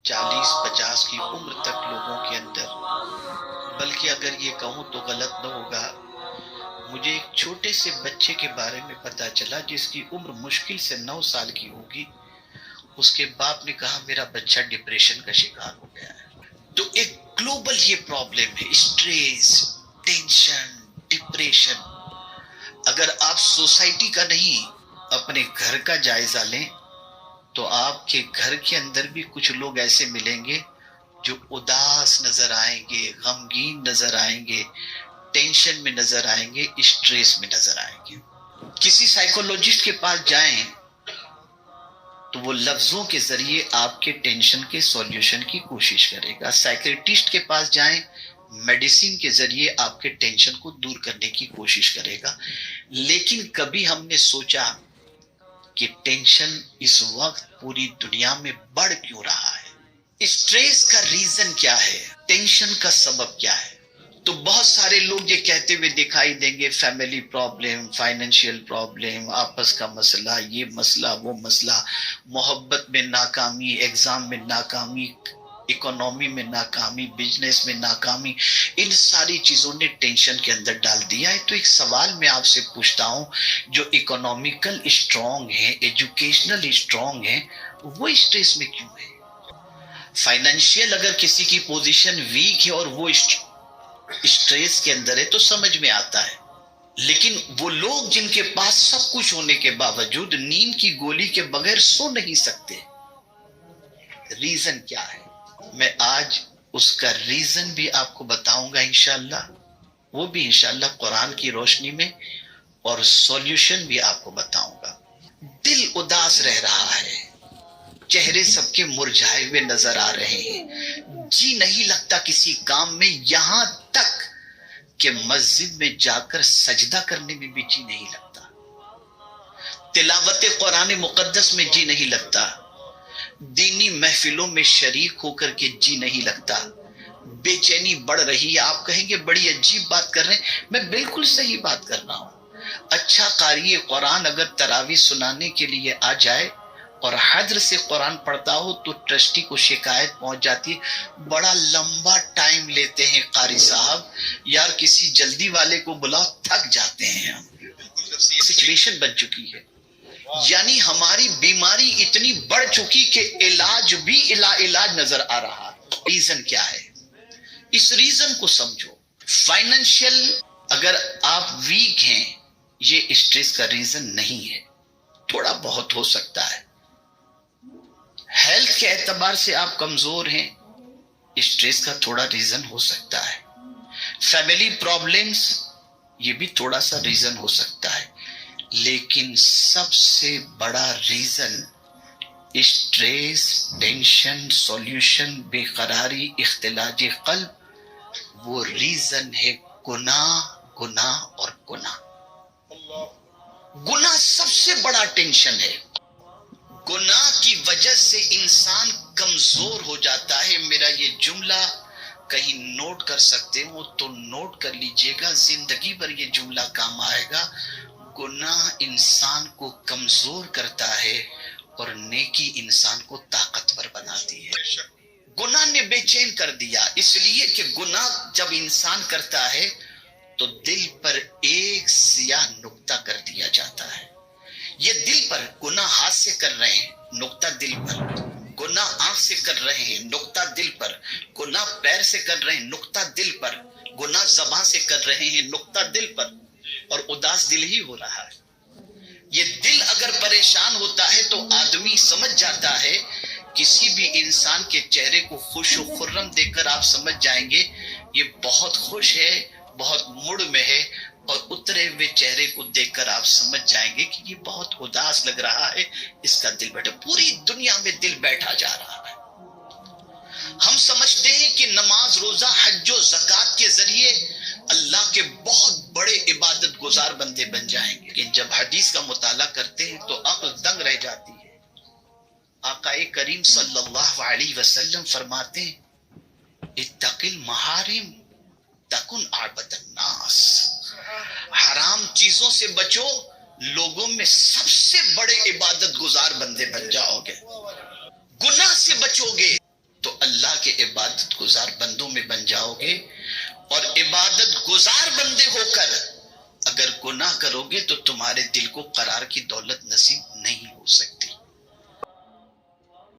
40-50 کی عمر تک لوگوں کے اندر، بلکہ اگر یہ کہوں تو غلط نہ ہوگا، مجھے ایک چھوٹے سے بچے کے بارے میں پتا چلا جس کی عمر مشکل سے 9 سال کی ہوگی۔ اس کے باپ نے کہا میرا بچہ ڈپریشن کا شکار ہو گیا ہے۔ تو ایک گلوبل یہ پرابلم ہے، اسٹریس، ٹینشن، ڈپریشن۔ اگر آپ سوسائٹی کا نہیں اپنے گھر کا جائزہ لیں تو آپ کے گھر کے اندر بھی کچھ لوگ ایسے ملیں گے جو اداس نظر آئیں گے، غمگین نظر آئیں گے، ٹینشن میں نظر آئیں گے، اسٹریس میں نظر آئیں گے۔ کسی سائیکولوجسٹ کے پاس جائیں تو وہ لفظوں کے ذریعے آپ کے ٹینشن کے سولیوشن کی کوشش کرے گا۔ سائیکریٹسٹ کے پاس جائیں، میڈیسن کے ذریعے آپ کے ٹینشن کو دور کرنے کی کوشش کرے گا۔ لیکن کبھی ہم نے سوچا کہ ٹینشن اس وقت پوری دنیا میں بڑھ کیوں رہا ہے؟ اسٹریس کا ریزن کیا ہے؟ ٹینشن کا سبب کیا ہے؟ تو بہت سارے لوگ یہ کہتے ہوئے دکھائی دیں گے فیملی پرابلم، فائنینشیل پرابلم، آپس کا مسئلہ، یہ مسئلہ، وہ مسئلہ، محبت میں ناکامی، ایگزام میں ناکامی، اکنومی میں ناکامی، بزنس میں ناکامی، ان ساری چیزوں نے ٹینشن کے اندر ڈال دیا ہے۔ تو ایک سوال میں آپ سے پوچھتا ہوں، جو اکنومیکل اسٹرانگ ہیں، ایجوکیشنل اسٹرانگ ہیں، وہ اسٹریس میں کیوں ہیں؟ فائنینشیل اگر کسی کی پوزیشن ویک ہے اور وہ اسٹریس کے اندر ہے تو سمجھ میں آتا ہے، لیکن وہ لوگ جن کے پاس سب کچھ ہونے کے باوجود نیند کی گولی کے بغیر سو نہیں سکتے، ریزن کیا ہے؟ میں آج اس کا ریزن بھی آپ کو بتاؤں گا انشاءاللہ، وہ بھی انشاءاللہ قرآن کی روشنی میں، اور سولیوشن بھی آپ کو بتاؤں گا۔ دل اداس رہ رہا ہے، چہرے سب کے مرجھائے ہوئے نظر آ رہے ہیں، جی نہیں لگتا کسی کام میں، یہاں تک کہ مسجد میں جا کر سجدہ کرنے میں بھی جی نہیں لگتا، تلاوت قرآن مقدس میں جی نہیں لگتا، دینی محفلوں میں شریک ہو کر کے جی نہیں لگتا، بے چینی بڑھ رہی ہے۔ آپ کہیں گے بڑی عجیب بات کر رہے ہیں، میں بالکل صحیح بات کر رہا ہوں۔ اچھا قاری قرآن اگر تراویح سنانے کے لیے آ جائے اور حضر سے قرآن پڑھتا ہو تو ٹرسٹی کو شکایت پہنچ جاتی ہے، بڑا لمبا ٹائم لیتے ہیں قاری صاحب، یار کسی جلدی والے کو بلاؤ، تھک جاتے ہیں ہم۔ سچویشن بن چکی ہے، یعنی ہماری بیماری اتنی بڑھ چکی کہ علاج بھی علاج نظر آ رہا ہے۔ ریزن کیا ہے؟ اس ریزن کو سمجھو۔ فائنینشیل اگر آپ ویک ہیں، یہ اسٹریس کا ریزن نہیں ہے، تھوڑا بہت ہو سکتا ہے۔ ہیلتھ کے اعتبار سے آپ کمزور ہیں، اسٹریس کا تھوڑا ریزن ہو سکتا ہے۔ فیملی پرابلمز، یہ بھی تھوڑا سا ریزن ہو سکتا ہے، لیکن سب سے بڑا ریزن اسٹریس، ٹینشن، سولیوشن، بے قراری، اختلاج قلب، وہ ریزن ہے گناہ، گناہ اور گناہ۔ گناہ سب سے بڑا ٹینشن ہے۔ گناہ کی وجہ سے انسان کمزور ہو جاتا ہے۔ میرا یہ جملہ کہیں نوٹ کر سکتے ہو تو نوٹ کر لیجئے گا، زندگی بھر یہ جملہ کام آئے گا۔ گناہ انسان کو کمزور کرتا ہے اور نیکی انسان کو طاقتور بناتی ہے۔ گناہ نے بے چین کر دیا، اس لیے کہ گناہ جب انسان کرتا ہے تو دل پر ایک سیاہ نقطہ کر دیا جاتا ہے۔ یہ دل پر، گناہ ہاتھ سے کر رہے ہیں، نقطہ دل پر، گناہ آنکھ سے کر رہے ہیں، نقطہ دل پر، گناہ پیر سے کر رہے ہیں، نقطہ دل پر، گناہ زبان سے کر رہے ہیں، نقطہ دل پر، اور اداس دل ہی ہو رہا ہے۔ یہ دل اگر پریشان ہوتا ہے تو آدمی سمجھ جاتا ہے، کسی بھی انسان کے چہرے کو خوش و خرم دیکھ کر آپ سمجھ جائیں گے یہ بہت خوش ہے، بہت موڈ میں ہے، اور اترے ہوئے چہرے کو دیکھ کر آپ سمجھ جائیں گے کہ یہ بہت اداس لگ رہا ہے، اس کا دل بیٹھا۔ پوری دنیا میں دل بیٹھا جا رہا ہے۔ ہم سمجھتے ہیں کہ نماز، روزہ، حج و زکوٰۃ کے ذریعے اللہ کے بہت بڑے عبادت گزار بندے بن جائیں گے، لیکن جب حدیث کا مطالعہ کرتے ہیں تو عقل دنگ رہ جاتی ہے۔ آقا کریم صلی اللہ علیہ وسلم فرماتے ہیں، اتق المحارم تکن اعبد الناس، حرام چیزوں سے بچو، لوگوں میں سب سے بڑے عبادت گزار بندے بن جاؤ گے۔ گناہ سے بچو گے گزار بندوں میں بن جاؤ گے، اور عبادت گزار بندے ہو کر اگر گناہ کرو گے تو تمہارے دل کو قرار کی دولت نصیب نہیں ہو سکتی۔